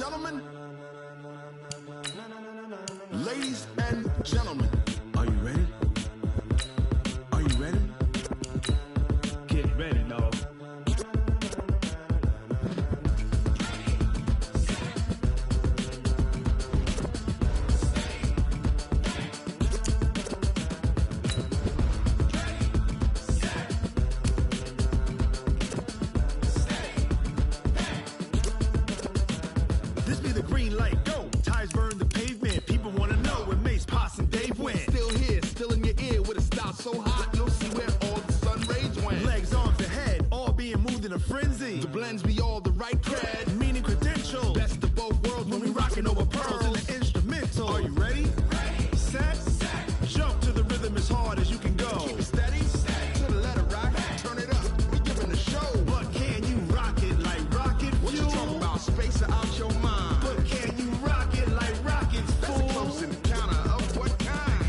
gentlemen, ladies and gentlemen, are you ready? Are you ready? Get ready, dog. This be the green light, go. Tires burn the pavement. People want to know where Mace, Poss, and Dave went. Still here, still in your ear with a style so hot, you'll see where all the sun rays went. Legs, arms, and head, all being moved in a frenzy. The blends be all the right cred, meaning credentials. Best of both worlds when we rocking over pearls in the instrumental. Are you ready? Ready. Set. Jump to the rhythm as hard as you can go. Keep it steady. To the letter rock. Turn it up. We giving the show. But can you rock it like rocket fuel? What you talking about? Space out your mind. But can you rock it like rockets, fool? That's a close encounter of what kind?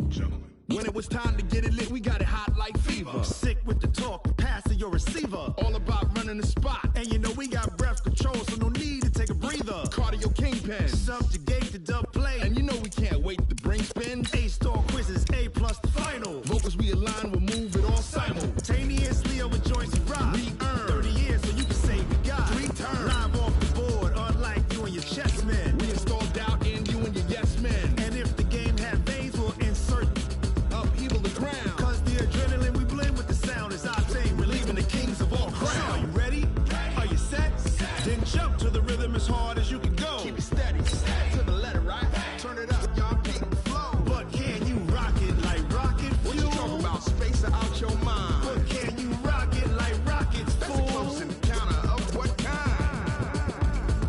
Gentlemen. When it was time to get it lit, we got it hot like fever. Sick with the talk, the pass to your receiver. All about running the spot. And you know we got breath control, so no need to take a breather. Cardio kingpin. Subjugate the dub play. And you know we can't wait to bring spin. A-star quizzes, A+ the final. Vocals we align, we'll move it all simultaneously over joints and rock. We earn 30 years so you can say we got 3 turns. Live off the board, unlike you and your chess men. We install doubt in you and your yes men. And if the game had veins, we'll insert upheaval the ground. Cause the adrenaline we blend with the sound is our thing. Relieving the kings of all crowns. So are you ready? Are you set? Then jump to the rhythm as hard as you can go. Keep it steady. To the letter, right? Turn it up, y'all keep the flow. But can you rock it like rocket fuel? What you talking about? Space out your mind. But can you rock it like rockets, fool? That's a close encounter of what kind?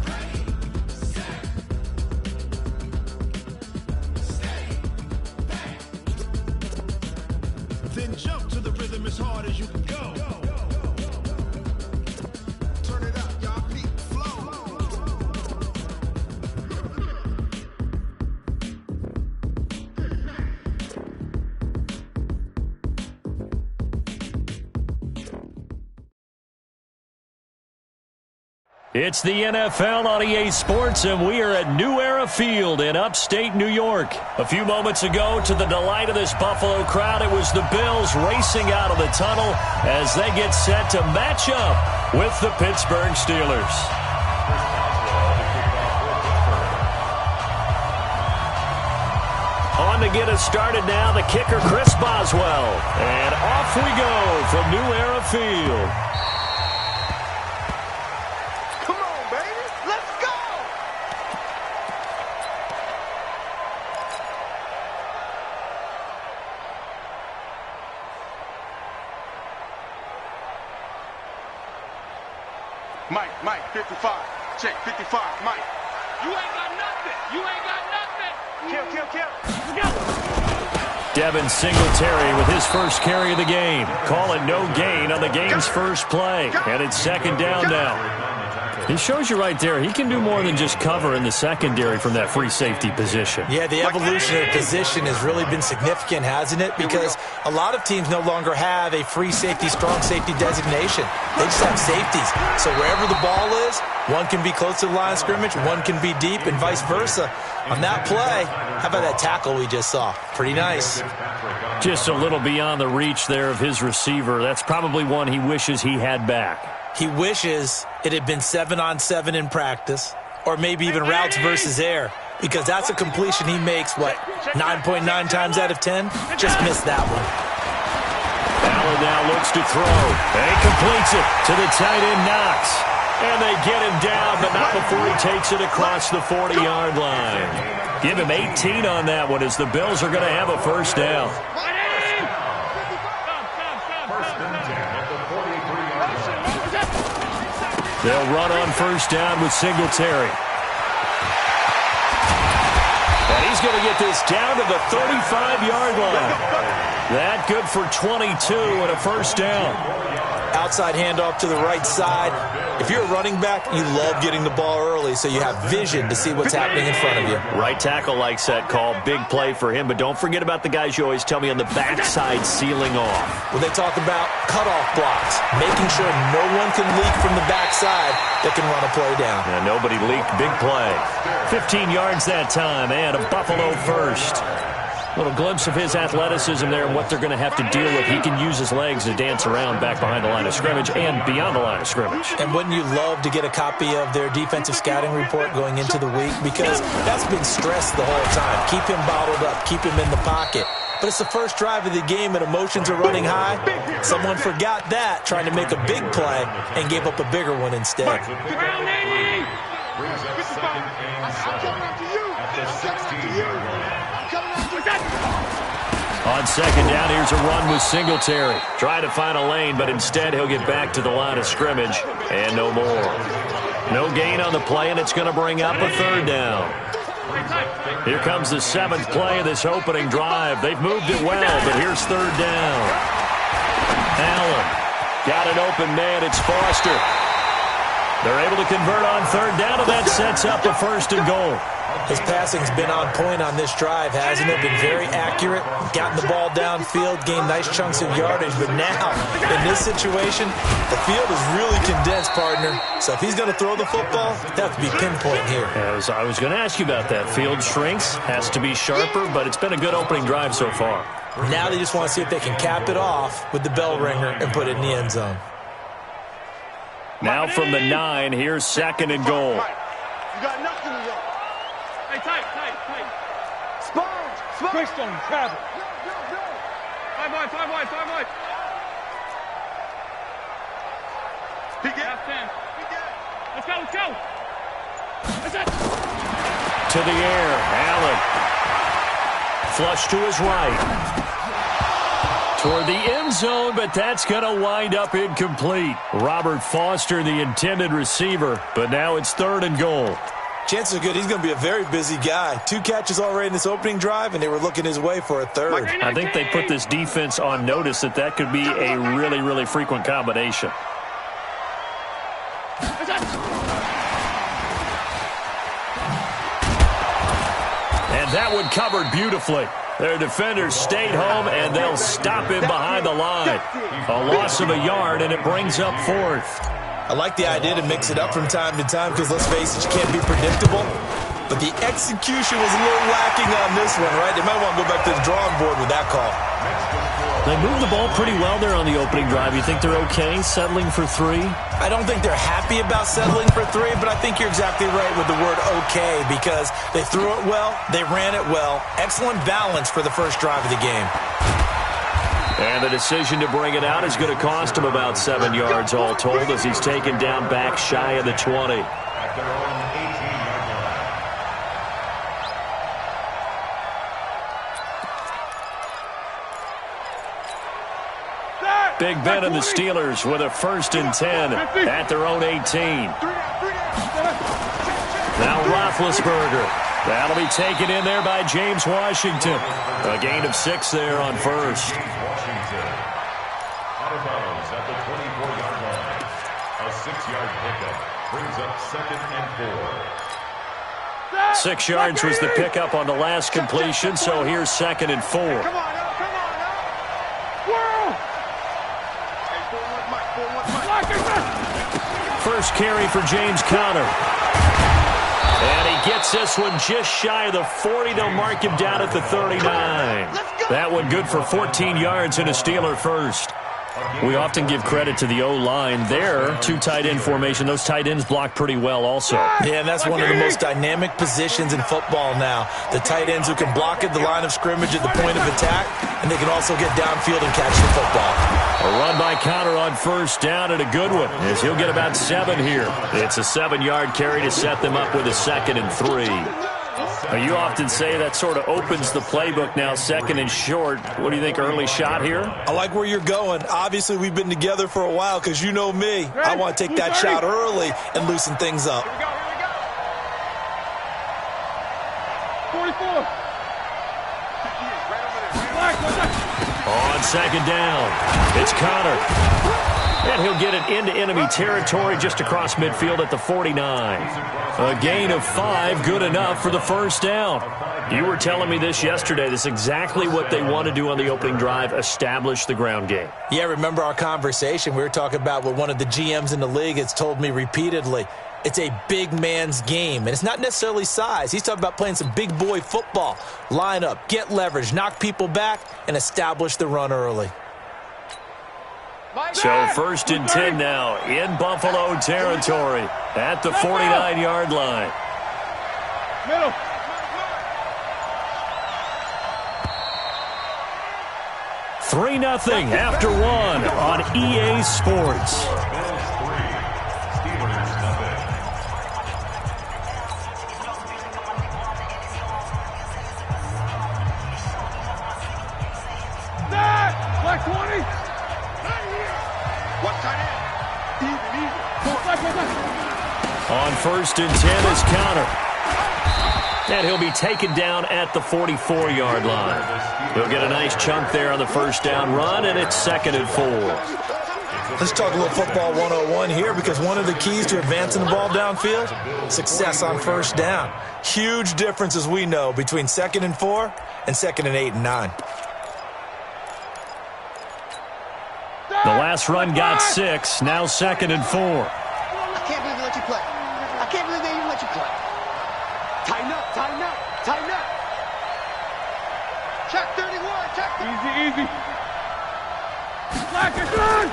Ready, set, steady, back. Then jump to the rhythm as hard as you can go. Turn it up, y'all keep the flow. It's the NFL on EA Sports, and we are at New Era Field in upstate New York. A few moments ago, to the delight of this Buffalo crowd, it was the Bills racing out of the tunnel as they get set to match up with the Pittsburgh Steelers. On to get us started now, the kicker, Chris Boswell. And off we go from New Era Field. Mike, 55. Check, 55. Mike. You ain't got nothing. You ain't got nothing. Kill. Let's go. Devin Singletary with his first carry of the game. Call it no gain on the game's first play. And it's second down now. He shows you right there, he can do more than just cover in the secondary from that free safety position. Yeah, the evolution of the position has really been significant, hasn't it? Because a lot of teams no longer have a free safety, strong safety designation. They just have safeties. So wherever the ball is, one can be close to the line of scrimmage, one can be deep, and vice versa. On that play, how about that tackle we just saw? Pretty nice. Just a little beyond the reach there of his receiver. That's probably one he wishes he had back. He wishes it had been 7-on-7 in practice, or maybe even routes versus air, because that's a completion he makes, 9.9 times out of 10? Just missed that one. Allen now looks to throw, and he completes it to the tight end, Knox. And they get him down, but not before he takes it across the 40-yard line. Give him 18 on that one as the Bills are going to have a first down. They'll run on first down with Singletary. And he's going to get this down to the 35-yard line. That good for 22 and a first down. outside handoff to the right side. If you're a running back, you love getting the ball early so you have vision to see what's happening in front of you. Right tackle likes that call. Big play for him, but don't forget about the guys you always tell me on the backside sealing off. When they talk about cutoff blocks, making sure no one can leak from the backside that can run a play down. And nobody leaked. Big play. 15 yards that time, and a Buffalo first. Little glimpse of his athleticism there and what they're going to have to deal with. He can use his legs to dance around back behind the line of scrimmage and beyond the line of scrimmage. And wouldn't you love to get a copy of their defensive scouting report going into the week? Because that's been stressed the whole time. Keep him bottled up. Keep him in the pocket. But it's the first drive of the game and emotions are running high. Someone forgot that, trying to make a big play, and gave up a bigger one instead. On second down, here's a run with Singletary. Try to find a lane, but instead he'll get back to the line of scrimmage, and no more. No gain on the play, and it's going to bring up a third down. Here comes the 7th play of this opening drive. They've moved it well, but here's third down. Allen got an open man. It's Foster. They're able to convert on third down, and that sets up a 1st and goal. His passing's been on point on this drive, hasn't it? Been very accurate, gotten the ball downfield, gained nice chunks of yardage. But now, in this situation, the field is really condensed, partner. So if he's going to throw the football, it has to be pinpoint here. I was going to ask you about that. Field shrinks, has to be sharper, but it's been a good opening drive so far. Now they just want to see if they can cap it off with the bell ringer and put it in the end zone. Now from the 9, here's 2nd and goal. You got nothing to do. Hey, tight. Sponge. Greystone, travel. Five wide. He get 10. Let's go. That's it. To the air, Allen. Flush to his right. Toward the end zone, but that's going to wind up incomplete. Robert Foster, the intended receiver, but now it's 3rd and goal. Chances are good he's going to be a very busy guy. 2 catches already in this opening drive, and they were looking his way for a 3rd. I think they put this defense on notice that could be a really, really frequent combination. And that one covered beautifully. Their defenders stayed home, and they'll stop him behind the line. A loss of a yard, and it brings up 4th. I like the idea to mix it up from time to time because, let's face it, you can't be predictable. But the execution was a little lacking on this one, right? They might want to go back to the drawing board with that call. They moved the ball pretty well there on the opening drive. You think they're okay settling for 3? I don't think they're happy about settling for 3, but I think you're exactly right with the word okay because they threw it well, they ran it well. Excellent balance for the first drive of the game. And the decision to bring it out is going to cost him about 7 yards all told as he's taken down back shy of the 20. Big Ben and the Steelers with a 1st and 10 at their own 18. Now Roethlisberger. That'll be taken in there by James Washington. A gain of 6 there on 1st. Out of bounds at the 24-yard line. A 6-yard pickup brings up 2nd and 4. 6 yards was the pickup on the last completion, so here's 2nd and 4. Come on now. First carry for James Conner. And he gets this one just shy of the 40. They'll mark him down at the 39. That one good for 14 yards and a Steeler first. We often give credit to the O-line there. 2 tight end formation. Those tight ends block pretty well also. Yeah, and that's one of the most dynamic positions in football now. The tight ends who can block at the line of scrimmage at the point of attack, and they can also get downfield and catch the football. A run by Conner on 1st down and a good one as he'll get about 7 here. It's a 7-yard carry to set them up with a 2nd and 3. You often say that sort of opens the playbook now, 2nd and short. What do you think, early shot here? I like where you're going. Obviously, we've been together for a while because you know me. I want to take that shot early and loosen things up. 44. On 2nd down, it's Conner. And he'll get it into enemy territory just across midfield at the 49. A gain of 5, good enough for the first down. You were telling me this yesterday. This is exactly what they want to do on the opening drive, establish the ground game. Yeah, remember our conversation? We were talking about what one of the GMs in the league has told me repeatedly. It's a big man's game, and it's not necessarily size. He's talking about playing some big boy football. Line up, get leverage, knock people back, and establish the run early. So 1st and 10 now in Buffalo territory at the 49-yard line. Middle. 3-0 after 1 on EA Sports. Black 20. What tight end? On 1st and 10 is Counter. And he'll be taken down at the 44-yard line. He'll get a nice chunk there on the first down run, and it's 2nd and 4. Let's talk a little football 101 here, because one of the keys to advancing the ball downfield, success on first down. Huge difference, as we know, between 2nd and 4 and 2nd and 8 and 9. The last run got 6, now 2nd and 4. I can't believe they let you play. I can't believe they even let you play. Tighten up, tighten up, tighten up. Check 31, check 31. Easy. Black is good.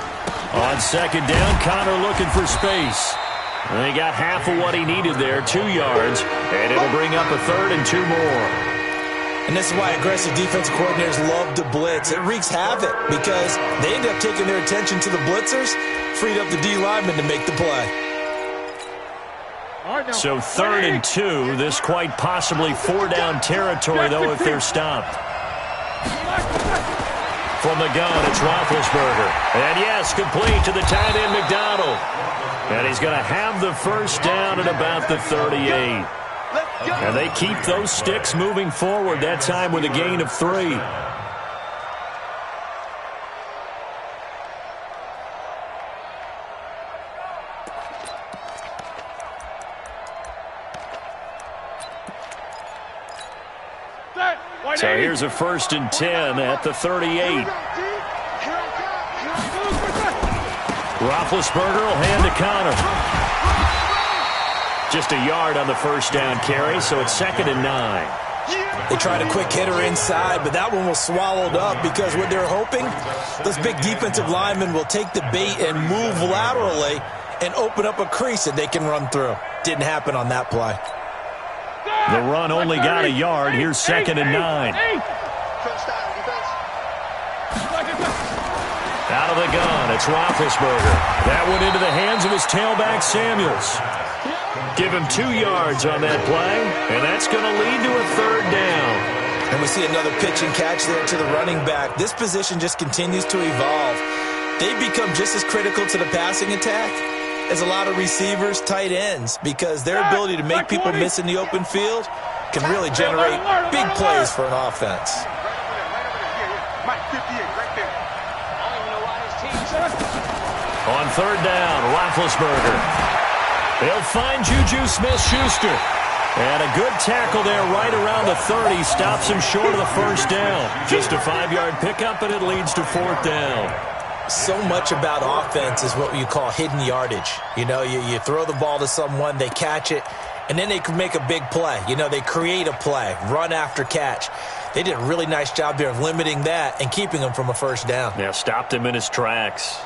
On 2nd down, Connor looking for space. And he got half of what he needed there, 2 yards, and it'll bring up a 3rd and 2 more. And this is why aggressive defensive coordinators love to blitz. It wreaks havoc because they end up taking their attention to the blitzers, freed up the D lineman to make the play. So 3rd and 2, this quite possibly 4-down territory, though, if they're stopped. From the gun, it's Roethlisberger. And yes, complete to the tight end, McDonald. And he's going to have the first down at about the 38. And they keep those sticks moving forward, that time with a gain of 3. So here's a 1st and 10 at the 38. Roethlisberger will hand to Connor. Just a yard on the first down carry, so it's 2nd and 9. They tried a quick hitter inside, but that one was swallowed up because what they're hoping, those big defensive linemen will take the bait and move laterally and open up a crease that they can run through. Didn't happen on that play. The run only got a yard. Here's 2nd and 9. Out of the gun, it's Roethlisberger. That went into the hands of his tailback, Samuels. Give him 2 yards on that play, and that's going to lead to a 3rd down. And we see another pitch and catch there to the running back. This position just continues to evolve. They become just as critical to the passing attack as a lot of receivers, tight ends, because their ability to make people miss in the open field can really generate big plays for an offense. Mike, 58, right there. On 3rd down, Roethlisberger. They'll find Juju Smith-Schuster. And a good tackle there right around the 30. Stops him short of the first down. Just a 5-yard pickup, and it leads to 4th down. So much about offense is what you call hidden yardage. You know, you throw the ball to someone, they catch it, and then they can make a big play. You know, they create a play, run after catch. They did a really nice job there of limiting that and keeping him from a first down. Yeah, stopped him in his tracks.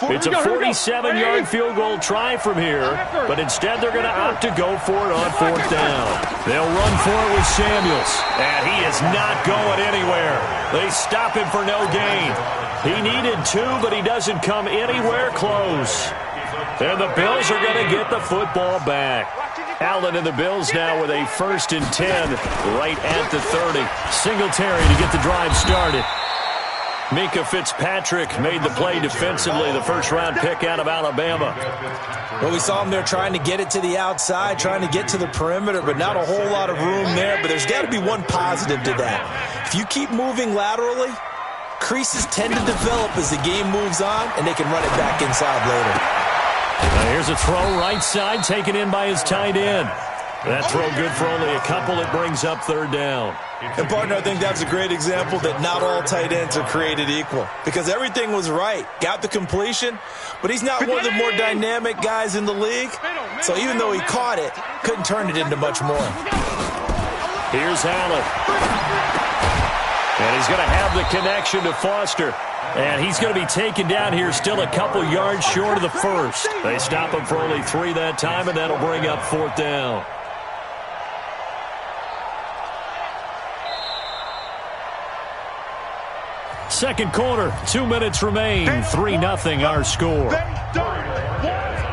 It's a 47-yard field goal try from here, but instead they're going to opt to go for it on 4th down. They'll run for it with Samuels, and he is not going anywhere. They stop him for no gain. He needed 2, but he doesn't come anywhere close. And the Bills are going to get the football back. Allen and the Bills now with a 1st and 10 right at the 30. Singletary to get the drive started. Minka Fitzpatrick made the play defensively, the first-round pick out of Alabama. Well, we saw him there trying to get it to the outside, trying to get to the perimeter, but not a whole lot of room there. But there's got to be one positive to that. If you keep moving laterally, Creases tend to develop as the game moves on, and they can run it back inside later. Now here's a throw right side, taken in by his tight end. That throw good for only a couple. It brings up third down. And, partner, I think that's a great example that not all tight ends are created equal, because everything was right. Got the completion, but he's not one of the more dynamic guys in the league. So even though he caught it, couldn't turn it into much more. Here's Allen. And he's going to have the connection to Foster. And he's going to be taken down here still a couple yards short of the first. They stop him for only 3 that time, and that'll bring up fourth down. Second quarter, 2 minutes remain, 3-0 our score.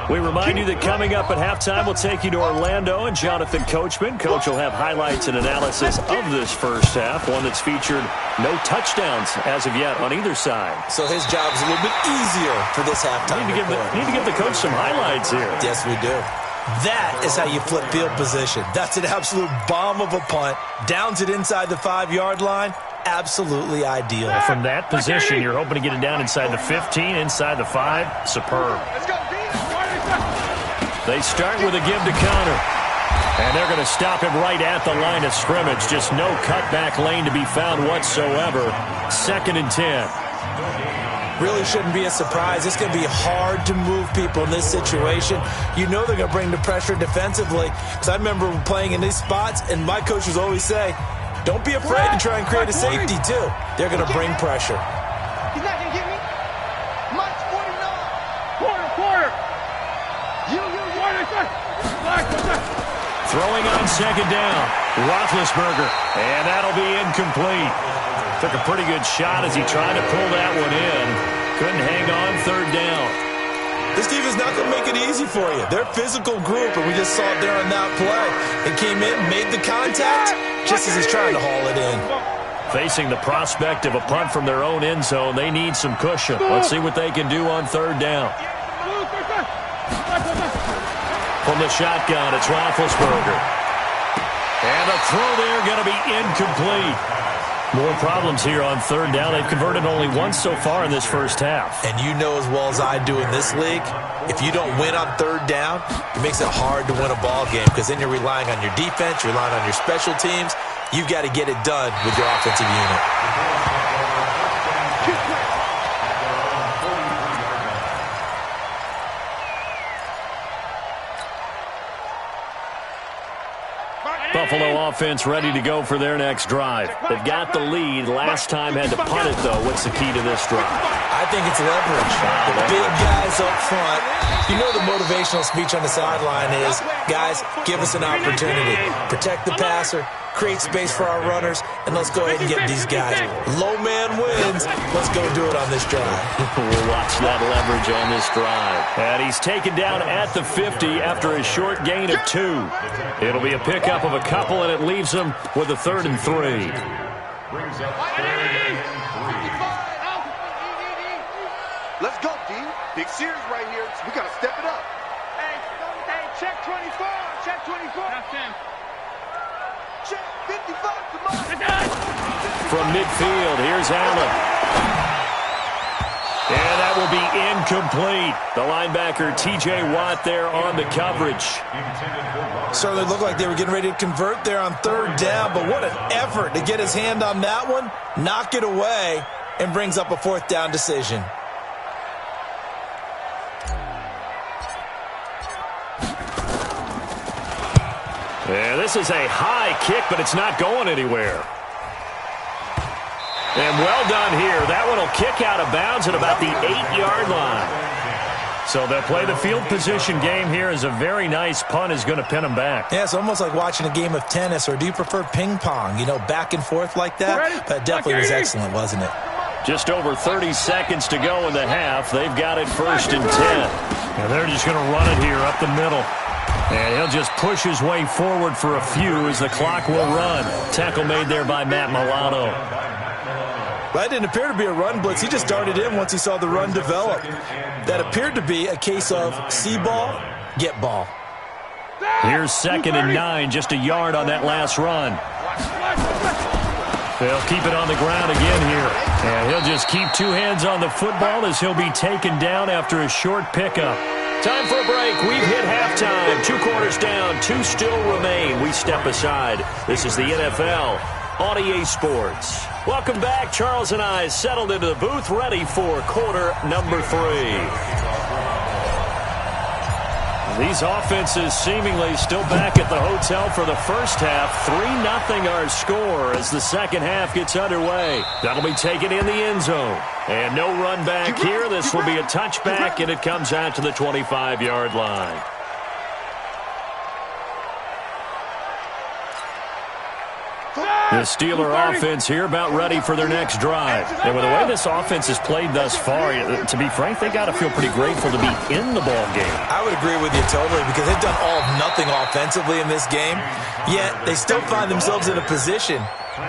We remind you that coming up at halftime, we'll take you to Orlando and Jonathan Coachman. Coach will have highlights and analysis of this first half, one that's featured no touchdowns as of yet on either side. So his job's a little bit easier for this halftime. Need to give the coach some highlights here. Yes, we do. That is how you flip field position. That's an absolute bomb of a punt. Downs it inside the 5-yard line. Absolutely ideal. From that position, you're hoping to get it down inside the 15, inside the 5. Superb. They start with a give to Connor. And they're going to stop him right at the line of scrimmage. Just no cutback lane to be found whatsoever. 2nd and 10. Really shouldn't be a surprise. It's going to be hard to move people in this situation. You know they're going to bring the pressure defensively. Because I remember playing in these spots, and my coaches always say, don't be afraid to try and create a safety, too. They're going to bring pressure. He's not going to get me. Mike's 49. Quarter. Throwing on 2nd down. Roethlisberger. And that'll be incomplete. Took a pretty good shot as he tried to pull that one in. Couldn't hang on 3rd down. This defense is not going to make it easy for you. They're a physical group, and we just saw it there on that play. They came in, made the contact, just as he's trying to haul it in. Facing the prospect of a punt from their own end zone, they need some cushion. Let's see what they can do on 3rd down. From the shotgun, it's Roethlisberger. And a throw there going to be incomplete. More problems here on 3rd down. They've converted only once so far in this first half. And you know as well as I do in this league, if you don't win on 3rd down, it makes it hard to win a ball game, because then you're relying on your defense, you're relying on your special teams. You've got to get it done with your offensive unit. Buffalo offense ready to go for their next drive. They've got the lead. Last time had to punt it, though. What's the key to this drive? I think it's leverage. The big guys up front. You know the motivational speech on the sideline is, guys, give us an opportunity. Protect the passer, create space for our runners, and let's go ahead and get these guys. Low man wins. Let's go do it on this drive. We'll watch that leverage on this drive. And he's taken down at the 50 after a short gain of 2. It'll be a pickup of a couple, and it leaves him with a 3rd and 3. Brings up 3rd and 3. Let's go, D. Big series right here. We got to step it up. Hey, check 24. Check 24. That's 10. Check 55. Come on. From midfield, here's Allen. And that will be incomplete. The linebacker, T.J. Watt, there on the coverage. Certainly looked like they were getting ready to convert there on 3rd down, but what an effort to get his hand on that one, knock it away, and brings up a 4th down decision. Yeah, this is a high kick, but it's not going anywhere. And well done here. That one will kick out of bounds at about the 8-yard line. So they'll play the field position game here as a very nice punt is going to pin them back. Yeah, it's almost like watching a game of tennis, or do you prefer ping pong? You know, back and forth like that? That definitely was excellent, wasn't it? Just over 30 seconds to go in the half. They've got it 1st and 10. And they're just going to run it here up the middle. And he'll just push his way forward for a few as the clock will run. Tackle made there by Matt Milano. That didn't appear to be a run blitz. He just darted in once he saw the run develop. That appeared to be a case of see ball, get ball. Here's 2nd and 9, just a yard on that last run. They'll keep it on the ground again here. And he'll just keep two hands on the football as he'll be taken down after a short pickup. Time for a break. We've hit halftime. 2 quarters down. 2 still remain. We step aside. This is the NFL on EA Sports. Welcome back. Charles and I settled into the booth, ready for quarter number 3. These offenses seemingly still back at the hotel for the first half. 3-0 our score as the second half gets underway. That'll be taken in the end zone. And no run back here. This will be a touchback, and it comes out to the 25-yard line. The Steeler offense here about ready for their next drive. And with the way this offense has played thus far, to be frank, they got to feel pretty grateful to be in the ball game. I would agree with you totally because they've done all of nothing offensively in this game, yet they still find themselves in a position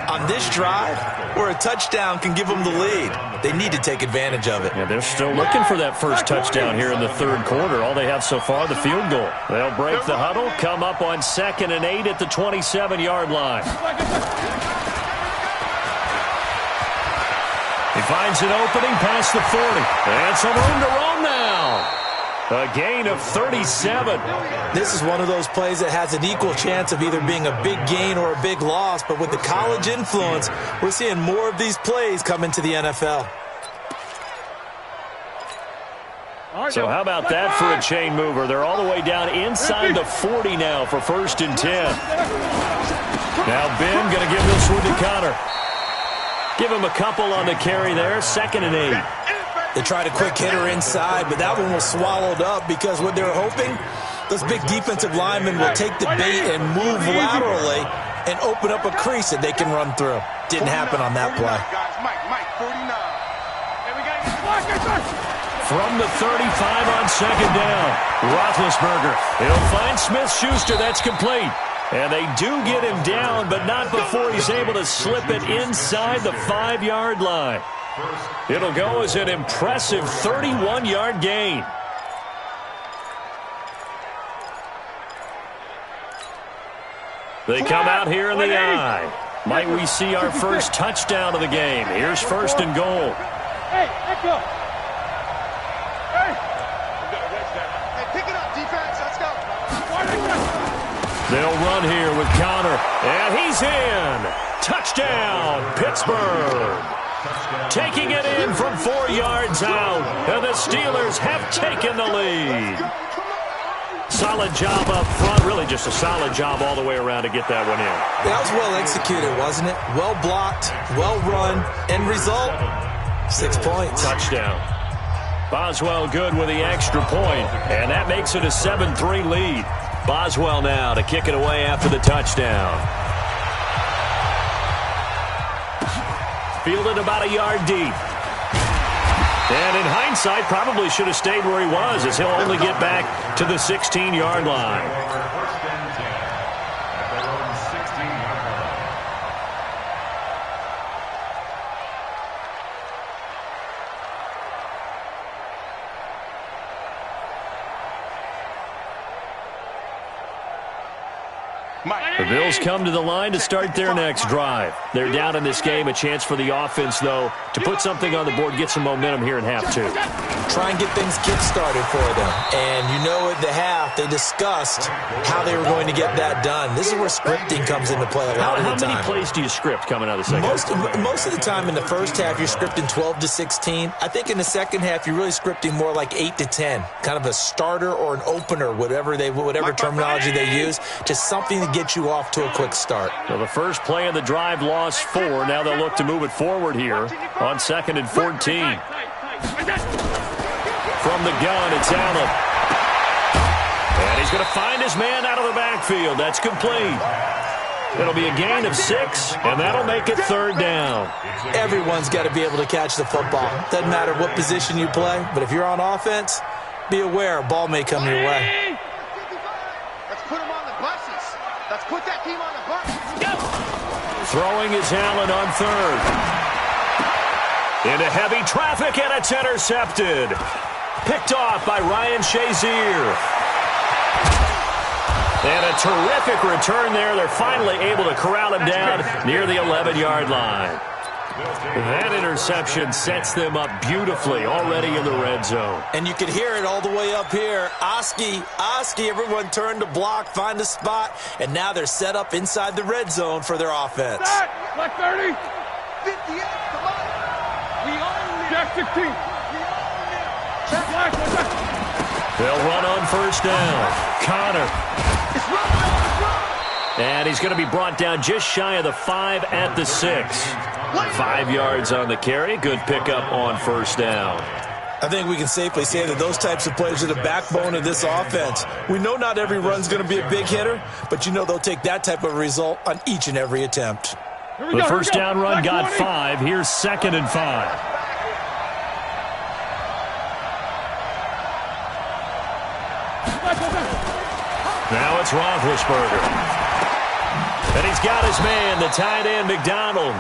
on this drive where a touchdown can give them the lead. They need to take advantage of it. Yeah, they're still looking for that first touchdown here in the third quarter. All they have so far, the field goal. They'll break the huddle, come up on 2nd and 8 at the 27-yard line. He finds an opening past the 40. And some room to roam now. A gain of 37. This is one of those plays that has an equal chance of either being a big gain or a big loss, but with the college influence, we're seeing more of these plays come into the NFL. So how about that for a chain mover? They're all the way down inside the 40 now for 1st and 10. Now Ben going to give this one to Connor. Give him a couple on the carry there, 2nd and 8. They tried a quick hitter inside, but that one was swallowed up because what they were hoping, those big defensive linemen will take the bait and move laterally and open up a crease that they can run through. Didn't happen on that play. From the 35 on 2nd down, Roethlisberger. He'll find Smith-Schuster. That's complete. And they do get him down, but not before he's able to slip it inside the 5-yard line. It'll go as an impressive 31-yard gain. They come out here in the I. Might we see our first touchdown of the game? Here's 1st and goal. Hey, let's go. Hey, pick it up, defense. Let's go. They'll run here with Connor, and he's in. Touchdown, Pittsburgh. Taking it in from 4 yards out, and the Steelers have taken the lead. Solid job up front, really just a solid job all the way around to get that one in. That was well executed, wasn't it? Well blocked, well run, end result, 6 points. Touchdown. Boswell good with the extra point, and that makes it a 7-3 lead. Boswell now to kick it away after the touchdown. Fielded about a yard deep. And in hindsight, probably should have stayed where he was as he'll only get back to the 16-yard line. The Bills come to the line to start their next drive. They're down in this game. A chance for the offense, though, to put something on the board, get some momentum here in half 2. Try and get things kick-started for them. And you know at the half, they discussed how they were going to get that done. This is where scripting comes into play a lot of the time. How many plays do you script coming out of the second half? Most of the time in the first half, you're scripting 12 to 16. I think in the second half, you're really scripting more like 8 to 10. Kind of a starter or an opener, whatever terminology they use. Just something to get you off to a quick start. So the first play of the drive lost 4. Now they'll look to move it forward here on 2nd and 14. From the gun, it's Allen. And he's going to find his man out of the backfield. That's complete. It'll be a gain of 6, and that'll make it 3rd down. Everyone's got to be able to catch the football. Doesn't matter what position you play, but if you're on offense, be aware a ball may come your way. Let's put him on the buses. Let's put that team on the bus. Throwing is Allen on 3rd. Into heavy traffic, and it's intercepted. Picked off by Ryan Shazier. And a terrific return there. They're finally able to corral him down near the 11-yard line. That interception sets them up beautifully already in the red zone. And you can hear it all the way up here. Oski, everyone turned to block, find a spot, and now they're set up inside the red zone for their offense. Black 30. 58, come on. We own it. Jack 16. We own it. Black. They'll run on first down. Connor. It's run. And he's going to be brought down just shy of the 5 at the 6. 5 yards on the carry. Good pickup on first down. I think we can safely say that those types of plays are the backbone of this offense. We know not every run's going to be a big hitter, but you know they'll take that type of result on each and every attempt. The first down run got 5. Here's 2nd and 5. Now it's Roethlisberger. And he's got his man, the tight end, McDonald.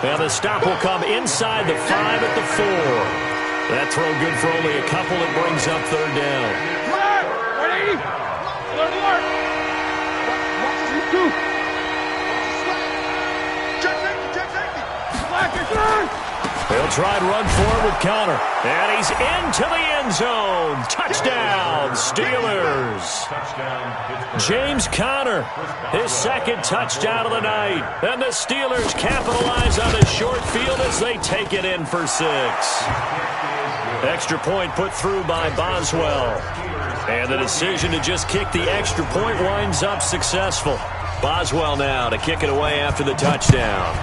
And the stop will come inside the 5 at the 4. That throw good for only a couple. It brings up third down. They'll try and run forward with Connor. And he's into the end zone. Touchdown, Steelers. James Conner, his second touchdown of the night. And the Steelers capitalize on a short field as they take it in for 6. Extra point put through by Boswell. And the decision to just kick the extra point winds up successful. Boswell now to kick it away after the touchdown.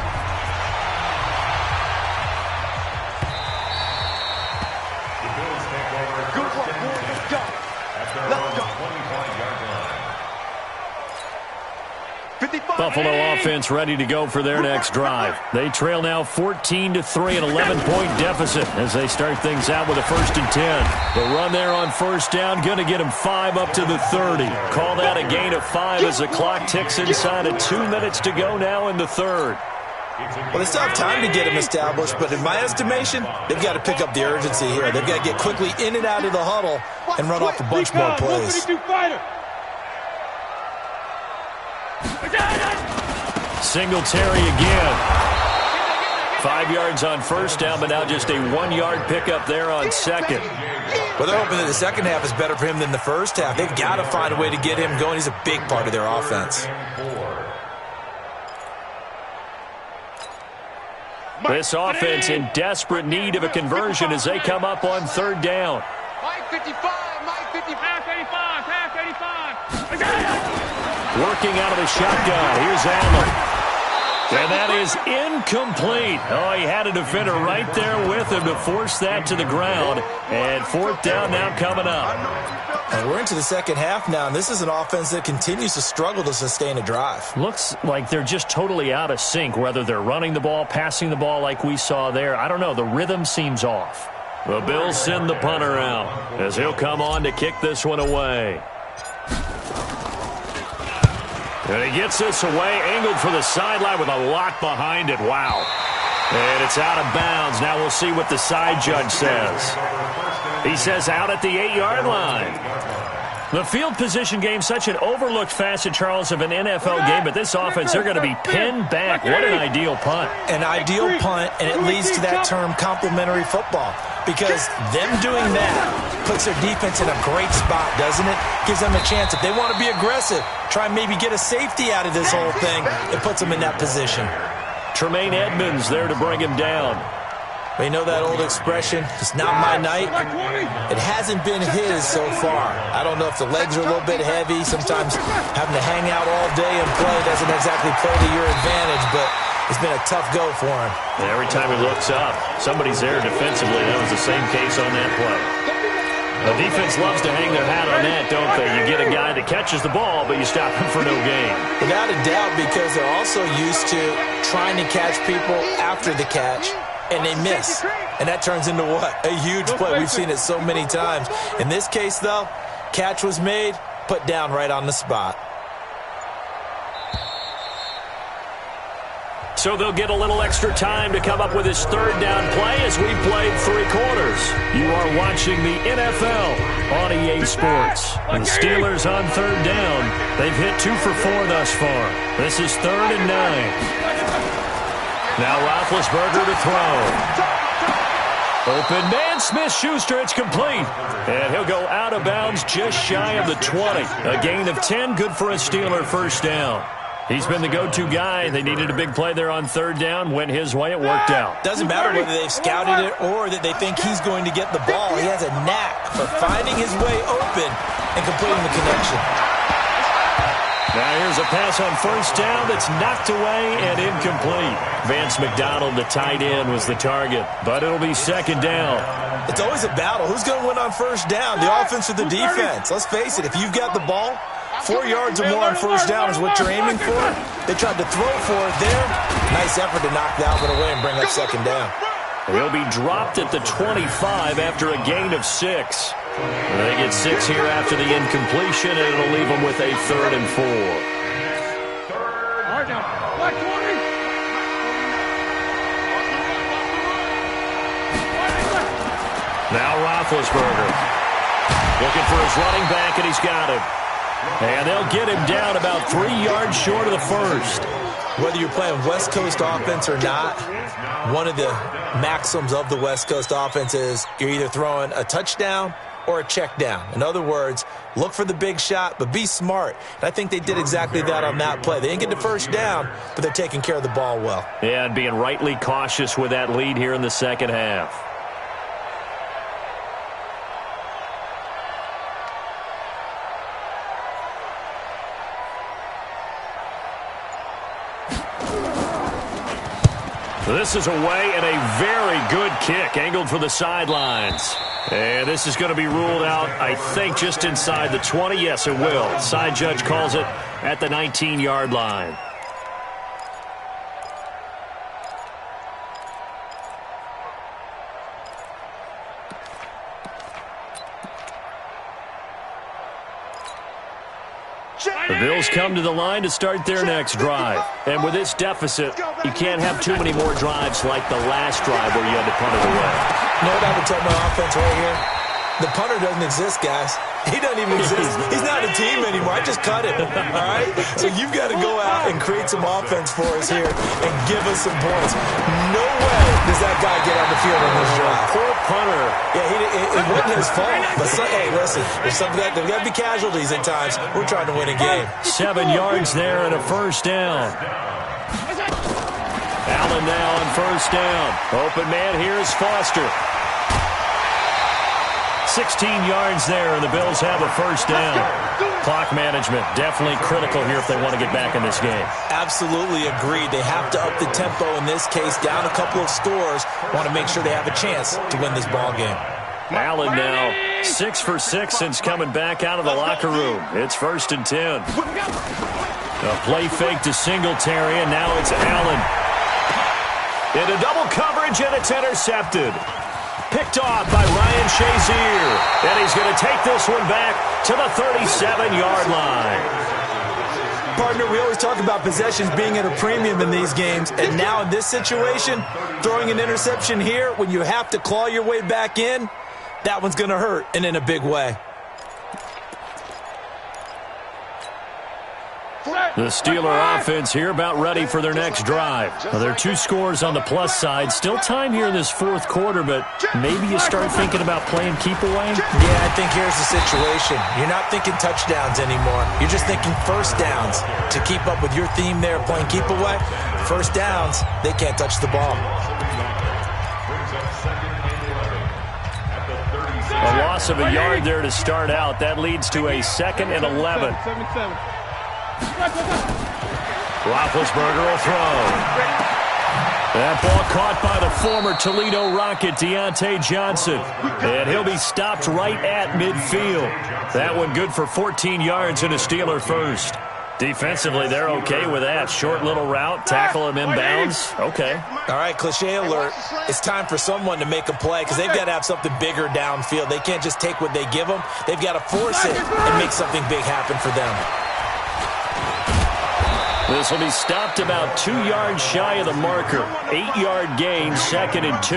Buffalo offense ready to go for their next drive. They trail now 14-3, an 11-point deficit as they start things out with a 1st and 10. The run there on first down, going to get him 5 up to the 30. Call that a gain of 5 as the clock ticks inside of 2 minutes to go now in the 3rd. Well, they still have time to get him established, but in my estimation, they've got to pick up the urgency here. They've got to get quickly in and out of the huddle and run off a bunch more plays. Singletary again. 5 yards on first down, but now just a 1-yard pickup there on second. Well, they're hoping that the second half is better for him than the first half. They've got to find a way to get him going. He's a big part of their offense. This offense in desperate need of a conversion as they come up on third down. Mike 55, Mike 55. Pass 85. Working out of the shotgun. Here's Allen. And that is incomplete. Oh, he had a defender right there with him to force that to the ground. And 4th down now coming up. And we're into the second half now, and this is an offense that continues to struggle to sustain a drive. Looks like they're just totally out of sync, whether they're running the ball, passing the ball like we saw there. I don't know. The rhythm seems off. The Bills send the punter out as he'll come on to kick this one away. And he gets this away, angled for the sideline with a lot behind it. Wow. And it's out of bounds. Now we'll see what the side judge says. He says out at the 8-yard line. The field position game, such an overlooked facet, Charles, of an NFL game, but this offense, they're going to be pinned back. What an ideal punt. An ideal punt, and it leads to that term complementary football, because them doing that puts their defense in a great spot, doesn't it? Gives them a chance. If they want to be aggressive, try and maybe get a safety out of this whole thing, it puts them in that position. Tremaine Edmonds there to bring him down. Well, you know that old expression, it's not my night? It hasn't been his so far. I don't know if the legs are a little bit heavy. Sometimes having to hang out all day and play doesn't exactly play to your advantage, but it's been a tough go for him. And every time he looks up, somebody's there defensively. That was the same case on that play. The defense loves to hang their hat on that, don't they? You get a guy that catches the ball, but you stop him for no gain. Without a doubt, because they're also used to trying to catch people after the catch, and they miss. And that turns into what? A huge play. We've seen it so many times. In this case, though, catch was made, put down right on the spot. So they'll get a little extra time to come up with his third down play as we played 3 quarters. You are watching the NFL on EA Sports. The Steelers on third down. They've hit 2 for 4 thus far. This is 3rd and 9. Now Roethlisberger to throw. Open man, Smith-Schuster, it's complete. And he'll go out of bounds just shy of the 20. A gain of 10, good for a Steeler first down. He's been the go-to guy. They needed a big play there on third down. Went his way. It worked out. Doesn't matter whether they've scouted it or that they think he's going to get the ball. He has a knack for finding his way open and completing the connection. Now here's a pass on first down that's knocked away and incomplete. Vance McDonald, the tight end, was the target, but it'll be second down. It's always a battle. Who's going to win on first down, the offense or the defense? Let's face it, if you've got the ball, 4 yards or more on first down is what you're aiming for. They tried to throw for it there. Nice effort to knock that one away and bring up second down. He'll be dropped at the 25 after a gain of 6. They get 6 here after the incompletion, and it'll leave them with a 3rd and 4. Now Roethlisberger looking for his running back, and he's got him. And they'll get him down about 3 yards short of the first. Whether you're playing West Coast offense or not, one of the maxims of the West Coast offense is you're either throwing a touchdown or a check down. In other words, look for the big shot, but be smart. And I think they did exactly that on that play. They didn't get the first down, but they're taking care of the ball well. Yeah, and being rightly cautious with that lead here in the second half. This is away and a very good kick angled for the sidelines. And this is going to be ruled out, I think, just inside the 20. Yes, it will. Side judge calls it at the 19-yard line. The Bills come to the line to start their next drive. And with this deficit, you can't have too many more drives like the last drive where you had to punt it away. You know what I would tell my offense right here? The punter doesn't exist, guys. He doesn't even exist. He's not a team anymore. I just cut him, all right? So you've got to go out and create some offense for us here and give us some points. No way does that guy get on the field on this drive. Poor punter. Yeah, it wasn't his fault. But, hey, listen, there's got to be casualties at times. We're trying to win a game. 7 yards there and a first down. Allen now on first down. Open man, here's Foster. 16 yards there, and the Bills have a first down. Clock management definitely critical here if they want to get back in this game. Absolutely agreed. They have to up the tempo in this case, down a couple of scores. Want to make sure they have a chance to win this ball game. Allen now 6 for 6 since coming back out of the locker room. It's 1st and 10. A play fake to Singletary, and now it's Allen. Into double coverage, and it's intercepted. Picked off by Ryan Shazier. And he's going to take this one back to the 37-yard line. Partner, we always talk about possessions being at a premium in these games. And now in this situation, throwing an interception here when you have to claw your way back in, that one's going to hurt, and in a big way. The Steeler offense here about ready for their next drive. Well, there are 2 scores on the plus side. Still time here in this 4th quarter, but maybe you start thinking about playing keep away? Yeah, I think here's the situation. You're not thinking touchdowns anymore. You're just thinking first downs. To keep up with your theme there, playing keep away, first downs, they can't touch the ball. A loss of a yard there to start out. That leads to a 2nd and 11. Roethlisberger will throw. That ball caught by the former Toledo Rocket, Deontay Johnson. And he'll be stopped right at midfield. That one good for 14 yards and a Steeler first. Defensively, they're okay with that. Short little route, tackle him inbounds. Okay. All right, cliche alert. It's time for someone to make a play because they've got to have something bigger downfield. They can't just take what they give them. They've got to force it and make something big happen for them. This will be stopped about 2 yards shy of the marker. 8-yard gain, 2nd and 2.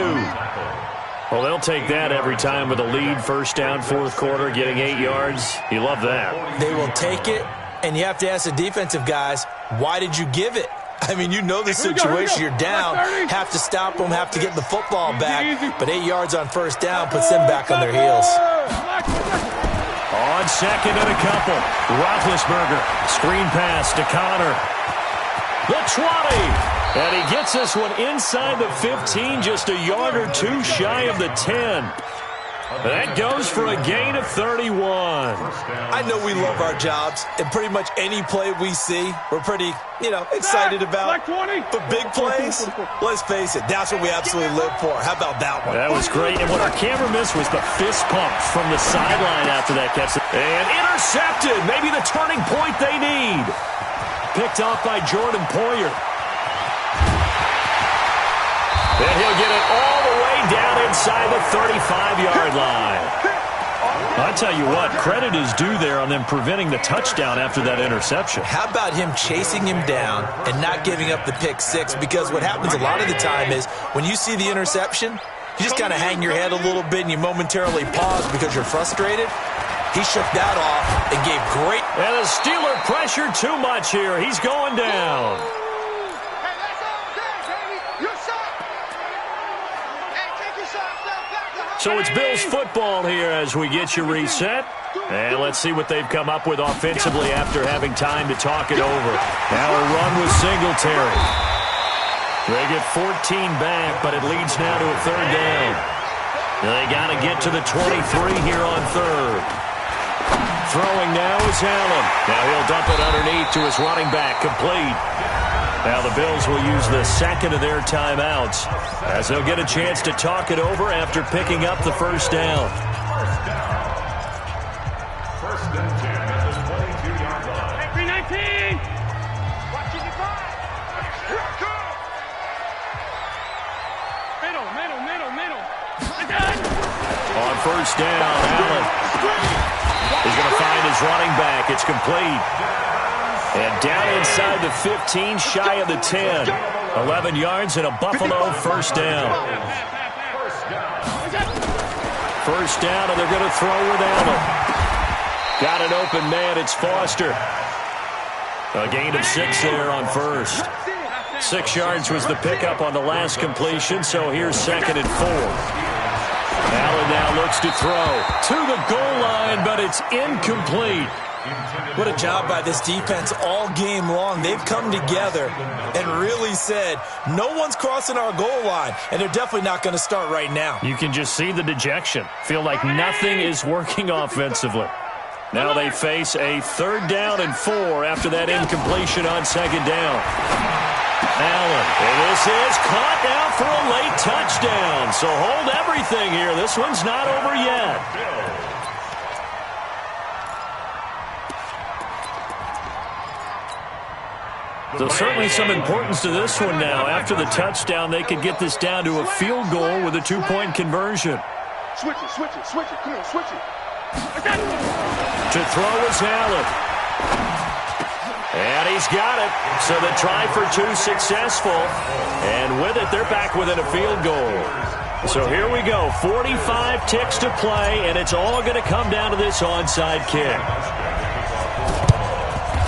Well, they'll take that every time with a lead. First down, fourth quarter, getting 8 yards. You love that. They will take it, and you have to ask the defensive guys, why did you give it? I mean, you know the situation. You're down, have to stop them, have to get the football back. But 8 yards on first down puts them back on their heels. On second and a couple, Roethlisberger, screen pass to Connor. The 20, and he gets this one inside the 15, just a yard or two shy of the 10. That goes for a gain of 31. I know we love our jobs, and pretty much any play we see, we're pretty, excited about. But big plays, let's face it, that's what we absolutely live for. How about that one? That was great, and what our camera missed was the fist pump from the sideline after that catch. And intercepted, maybe the turning point they need. Picked off by Jordan Poyer. And he'll get it all the way down inside the 35-yard line. I'll tell you what, credit is due there on them preventing the touchdown after that interception. How about him chasing him down and not giving up the pick six? Because what happens a lot of the time is when you see the interception, you just kind of hang your head a little bit and you momentarily pause because you're frustrated. He shook that off and gave great. And the Steeler pressure too much here. He's going down. So it's Bills football here as we get you reset. And let's see what they've come up with offensively after having time to talk it over. Now a run with Singletary. They get 14 back, but it leads now to a third down. They got to get to the 23 here on third. Throwing now is Allen. Now he'll dump it underneath to his running back, complete. Now the Bills will use the second of their timeouts as they'll get a chance to talk it over after picking up the first down. First and 10 at the 22-yard line. 319. Watching the clock. Middle. On first down, Allen is going to find his running back. It's complete. And down inside the 15, shy of the 10. 11 yards and a Buffalo first down. First down, and they're going to throw with Allen. Got an open man, it's Foster. A gain of 6 there on first. 6 yards was the pickup on the last completion, so here's 2nd and 4. Allen now looks to throw to the goal line, but it's incomplete. What a job by this defense all game long. They've come together and really said, no one's crossing our goal line, and they're definitely not going to start right now. You can just see the dejection. Feel like nothing is working offensively. Now they face a 3rd down and 4 after that incompletion on 2nd down. Allen, and this is caught now for a late touchdown. So hold everything here. This one's not over yet. So certainly some importance to this one now. After the touchdown, they could get this down to a field goal with a 2-point conversion. Switch it. Come on, switch it. To throw is Allen. And he's got it. So the try for 2 successful. And with it, they're back within a field goal. So here we go. 45 ticks to play, and it's all going to come down to this onside kick.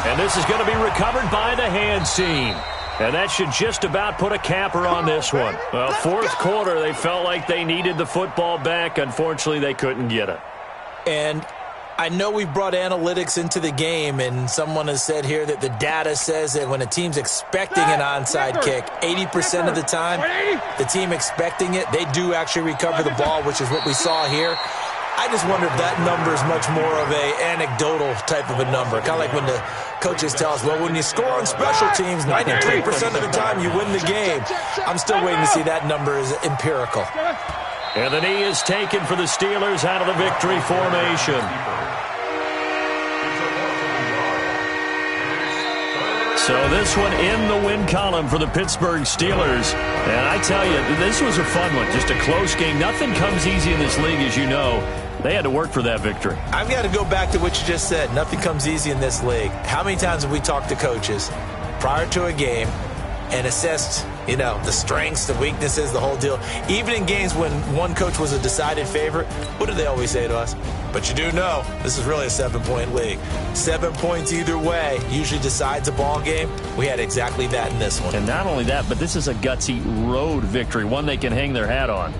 And this is going to be recovered by the hands team. And that should just about put a capper on this one. Well, fourth quarter, they felt like they needed the football back. Unfortunately, they couldn't get it. And I know we've brought analytics into the game, and someone has said here that the data says that when a team's expecting an onside kick, 80% of the time, the team expecting it, they do actually recover the ball, which is what we saw here. I just wonder if that number is much more of a anecdotal type of a number. Kind of like when the coaches tell us, well, when you score on special teams, 93% of the time you win the game. I'm still waiting to see that number is empirical. And the knee is taken for the Steelers out of the victory formation. So this one in the win column for the Pittsburgh Steelers. And I tell you, this was a fun one. Just a close game. Nothing comes easy in this league, as you know. They had to work for that victory. I've got to go back to what you just said. Nothing comes easy in this league. How many times have we talked to coaches? prior to a game and assessed, the strengths, the weaknesses, the whole deal. Even in games when one coach was a decided favorite, what do they always say to us? But you do know this is really a 7-point league. 7 points either way usually decides a ball game. We had exactly that in this one. And not only that, but this is a gutsy road victory, one they can hang their hat on.